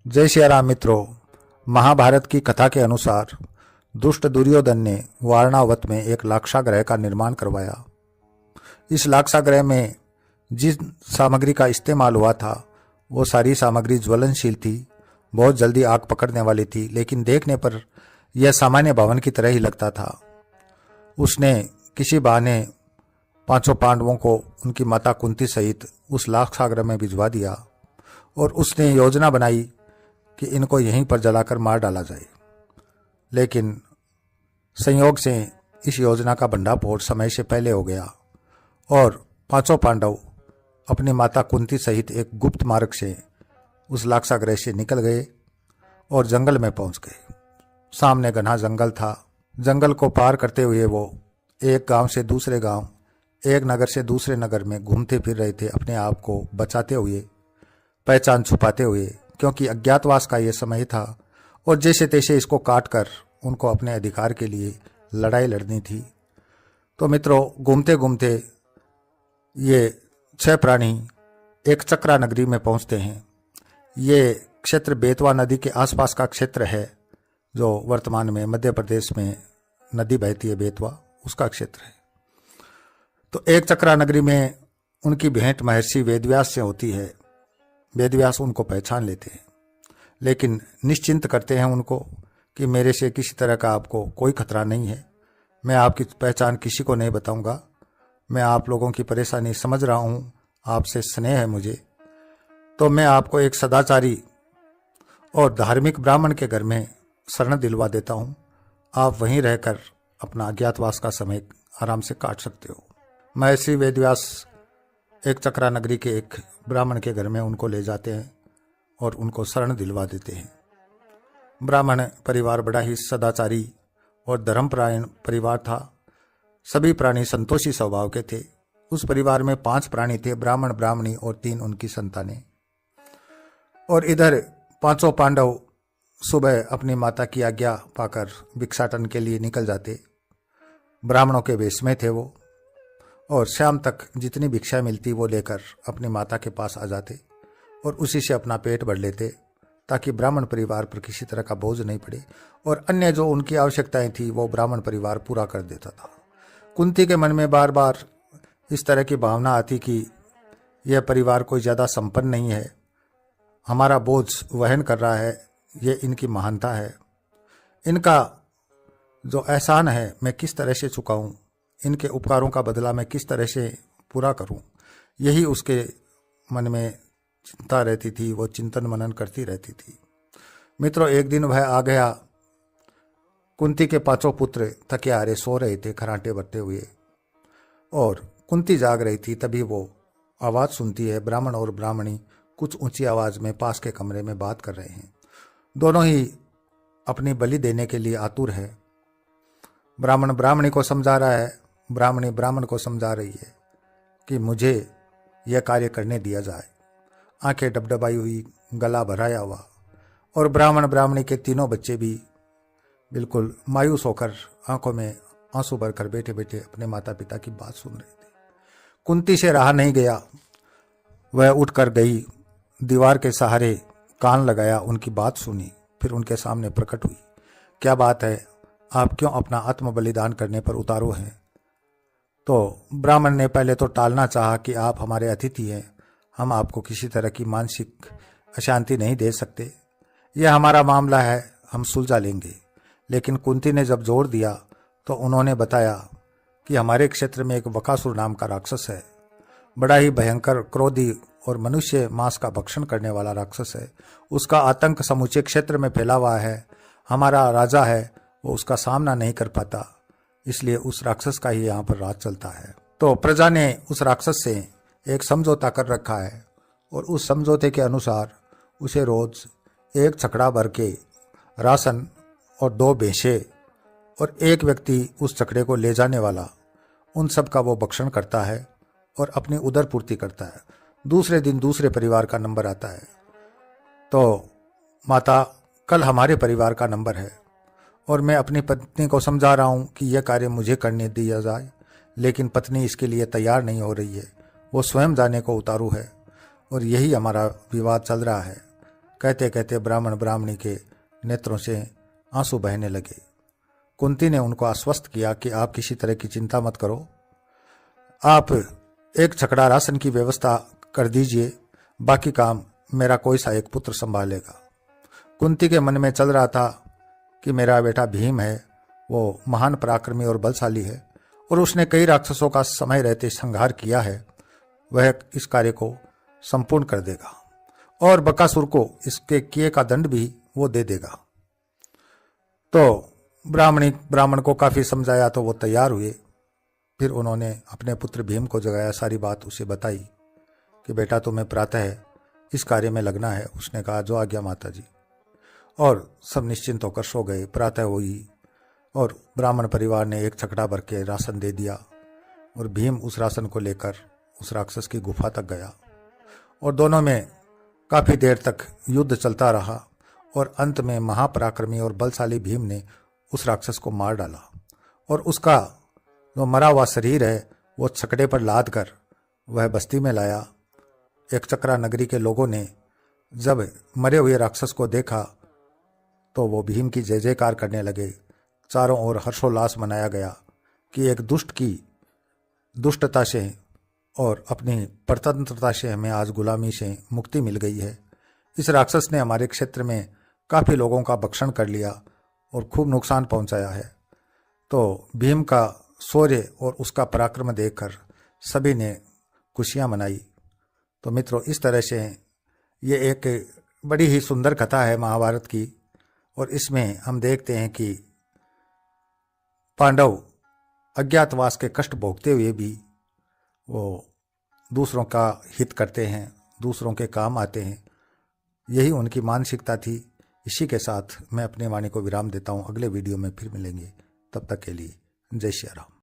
जय श्री राम मित्रों। महाभारत की कथा के अनुसार दुष्ट दुर्योधन ने वारणावत में एक लाक्षागृह का निर्माण करवाया। इस लाक्षागृह में जिस सामग्री का इस्तेमाल हुआ था वो सारी सामग्री ज्वलनशील थी, बहुत जल्दी आग पकड़ने वाली थी, लेकिन देखने पर यह सामान्य भवन की तरह ही लगता था। उसने किसी बहाने पांचों पांडवों को उनकी माता कुंती सहित उस लाक्षागृह में भिजवा दिया और उसने योजना बनाई कि इनको यहीं पर जलाकर मार डाला जाए। लेकिन संयोग से इस योजना का भंडाफोड़ समय से पहले हो गया और पांचों पांडव अपनी माता कुंती सहित एक गुप्त मार्ग से उस लाक्षागृह से निकल गए और जंगल में पहुंच गए। सामने घना जंगल था। जंगल को पार करते हुए वो एक गांव से दूसरे गांव, एक नगर से दूसरे नगर में घूमते फिर रहे थे, अपने आप को बचाते हुए, पहचान छुपाते हुए, क्योंकि अज्ञातवास का ये समय था और जैसे तैसे इसको काट कर उनको अपने अधिकार के लिए लड़ाई लड़नी थी। तो मित्रों, घूमते घूमते ये 6 प्राणी एक चक्रा नगरी में पहुंचते हैं। ये क्षेत्र बेतवा नदी के आसपास का क्षेत्र है, जो वर्तमान में मध्य प्रदेश में नदी बहती है, बेतवा, उसका क्षेत्र है। तो एक चक्रा नगरी में उनकी भेंट महर्षि वेदव्यास से होती है। वेदव्यास उनको पहचान लेते हैं, लेकिन निश्चिंत करते हैं उनको कि मेरे से किसी तरह का आपको कोई खतरा नहीं है, मैं आपकी पहचान किसी को नहीं बताऊंगा, मैं आप लोगों की परेशानी समझ रहा हूँ, आपसे स्नेह है मुझे, तो मैं आपको एक सदाचारी और धार्मिक ब्राह्मण के घर में शरण दिलवा देता हूँ, आप वहीं रहकर अपना अज्ञातवास का समय आराम से काट सकते हो। महर्षि वेदव्यास एक चक्रा नगरी के एक ब्राह्मण के घर में उनको ले जाते हैं और उनको शरण दिलवा देते हैं। ब्राह्मण परिवार बड़ा ही सदाचारी और धर्मपरायण परिवार था। सभी प्राणी संतोषी स्वभाव के थे। उस परिवार में 5 प्राणी थे, ब्राह्मण, ब्राह्मणी और 3 उनकी संतानें। और इधर पांचों पांडव सुबह अपनी माता की आज्ञा पाकर भिक्षाटन के लिए निकल जाते। ब्राह्मणों के वेश में थे वो, और शाम तक जितनी भिक्षा मिलती वो लेकर अपनी माता के पास आ जाते और उसी से अपना पेट भर लेते, ताकि ब्राह्मण परिवार पर किसी तरह का बोझ नहीं पड़े, और अन्य जो उनकी आवश्यकताएं थी वो ब्राह्मण परिवार पूरा कर देता था। कुंती के मन में बार बार इस तरह की भावना आती कि यह परिवार कोई ज़्यादा संपन्न नहीं है, हमारा बोझ वहन कर रहा है, ये इनकी महानता है, इनका जो एहसान है मैं किस तरह से चुकाऊं, इनके उपकारों का बदला मैं किस तरह से पूरा करूं, यही उसके मन में चिंता रहती थी। वो चिंतन मनन करती रहती थी। मित्रों, एक दिन वह आ गया। कुंती के 5 पुत्र थके हारे सो रहे थे खराटे भरते हुए, और कुंती जाग रही थी। तभी वो आवाज़ सुनती है, ब्राह्मण और ब्राह्मणी कुछ ऊंची आवाज़ में पास के कमरे में बात कर रहे हैं। दोनों ही अपनी बलि देने के लिए आतुर है। ब्राह्मण ब्राह्मणी को समझा रहा है, ब्राह्मणी ब्राह्मण को समझा रही है कि मुझे यह कार्य करने दिया जाए। आंखें डबडबाई हुई, गला भराया हुआ, और ब्राह्मण ब्राह्मणी के 3 बच्चे भी बिल्कुल मायूस होकर आंखों में आंसू भरकर बैठे बैठे अपने माता पिता की बात सुन रहे थे। कुंती से रहा नहीं गया, वह उठकर गई, दीवार के सहारे कान लगाया, उनकी बात सुनी, फिर उनके सामने प्रकट हुई। क्या बात है, आप क्यों अपना आत्म बलिदान करने पर उतारू हैं? तो ब्राह्मण ने पहले तो टालना चाहा कि आप हमारे अतिथि हैं, हम आपको किसी तरह की मानसिक अशांति नहीं दे सकते, यह हमारा मामला है, हम सुलझा लेंगे। लेकिन कुंती ने जब जोर दिया तो उन्होंने बताया कि हमारे क्षेत्र में एक बकासुर नाम का राक्षस है, बड़ा ही भयंकर, क्रोधी और मनुष्य मांस का भक्षण करने वाला राक्षस है। उसका आतंक समूचे क्षेत्र में फैला हुआ है। हमारा राजा है, वो उसका सामना नहीं कर पाता, इसलिए उस राक्षस का ही यहाँ पर राज चलता है। तो प्रजा ने उस राक्षस से एक समझौता कर रखा है, और उस समझौते के अनुसार उसे रोज 1 छकड़ा भर के राशन और 2 भैंसे और 1 व्यक्ति उस छकड़े को ले जाने वाला, उन सब का वो भक्षण करता है और अपनी उदर पूर्ति करता है। दूसरे दिन दूसरे परिवार का नंबर आता है। तो माता, कल हमारे परिवार का नंबर है और मैं अपनी पत्नी को समझा रहा हूँ कि यह कार्य मुझे करने दिया जाए, लेकिन पत्नी इसके लिए तैयार नहीं हो रही है, वो स्वयं जाने को उतारू है और यही हमारा विवाद चल रहा है। कहते कहते ब्राह्मण ब्राह्मणी के नेत्रों से आंसू बहने लगे। कुंती ने उनको आश्वस्त किया कि आप किसी तरह की चिंता मत करो, आप एक छकड़ा राशन की व्यवस्था कर दीजिए, बाकी काम मेरा कोई सा एक पुत्र संभालेगा। कुंती के मन में चल रहा था कि मेरा बेटा भीम है, वो महान पराक्रमी और बलशाली है और उसने कई राक्षसों का समय रहते संहार किया है, वह इस कार्य को संपूर्ण कर देगा और बकासुर को इसके किए का दंड भी वो दे देगा। तो ब्राह्मण को काफी समझाया तो वो तैयार हुए। फिर उन्होंने अपने पुत्र भीम को जगाया, सारी बात उसे बताई कि बेटा तुम्हें प्रातः इस कार्य में लगना है। उसने कहा जो आज्ञा माता जी, और सब निश्चिंत होकर सो गए। प्रातः हुई और ब्राह्मण परिवार ने एक छकड़ा भर के राशन दे दिया और भीम उस राशन को लेकर उस राक्षस की गुफा तक गया और दोनों में काफी देर तक युद्ध चलता रहा और अंत में महापराक्रमी और बलशाली भीम ने उस राक्षस को मार डाला और उसका जो मरा हुआ शरीर है वो छकड़े पर लाद कर वह बस्ती में लाया। एक चक्रा नगरी के लोगों ने जब मरे हुए राक्षस को देखा तो वो भीम की जय जयकार करने लगे। चारों ओर हर्षोल्लास मनाया गया कि एक दुष्ट की दुष्टता से और अपनी परतंत्रता से हमें आज गुलामी से मुक्ति मिल गई है। इस राक्षस ने हमारे क्षेत्र में काफ़ी लोगों का भक्षण कर लिया और खूब नुकसान पहुंचाया है। तो भीम का शौर्य और उसका पराक्रम देखकर सभी ने खुशियां मनाई। तो मित्रों, इस तरह से ये एक बड़ी ही सुंदर कथा है महाभारत की और इसमें हम देखते हैं कि पांडव अज्ञातवास के कष्ट भोगते हुए भी वो दूसरों का हित करते हैं, दूसरों के काम आते हैं। यही उनकी मानसिकता थी। इसी के साथ मैं अपने वाणी को विराम देता हूँ। अगले वीडियो में फिर मिलेंगे, तब तक के लिए जय श्री राम।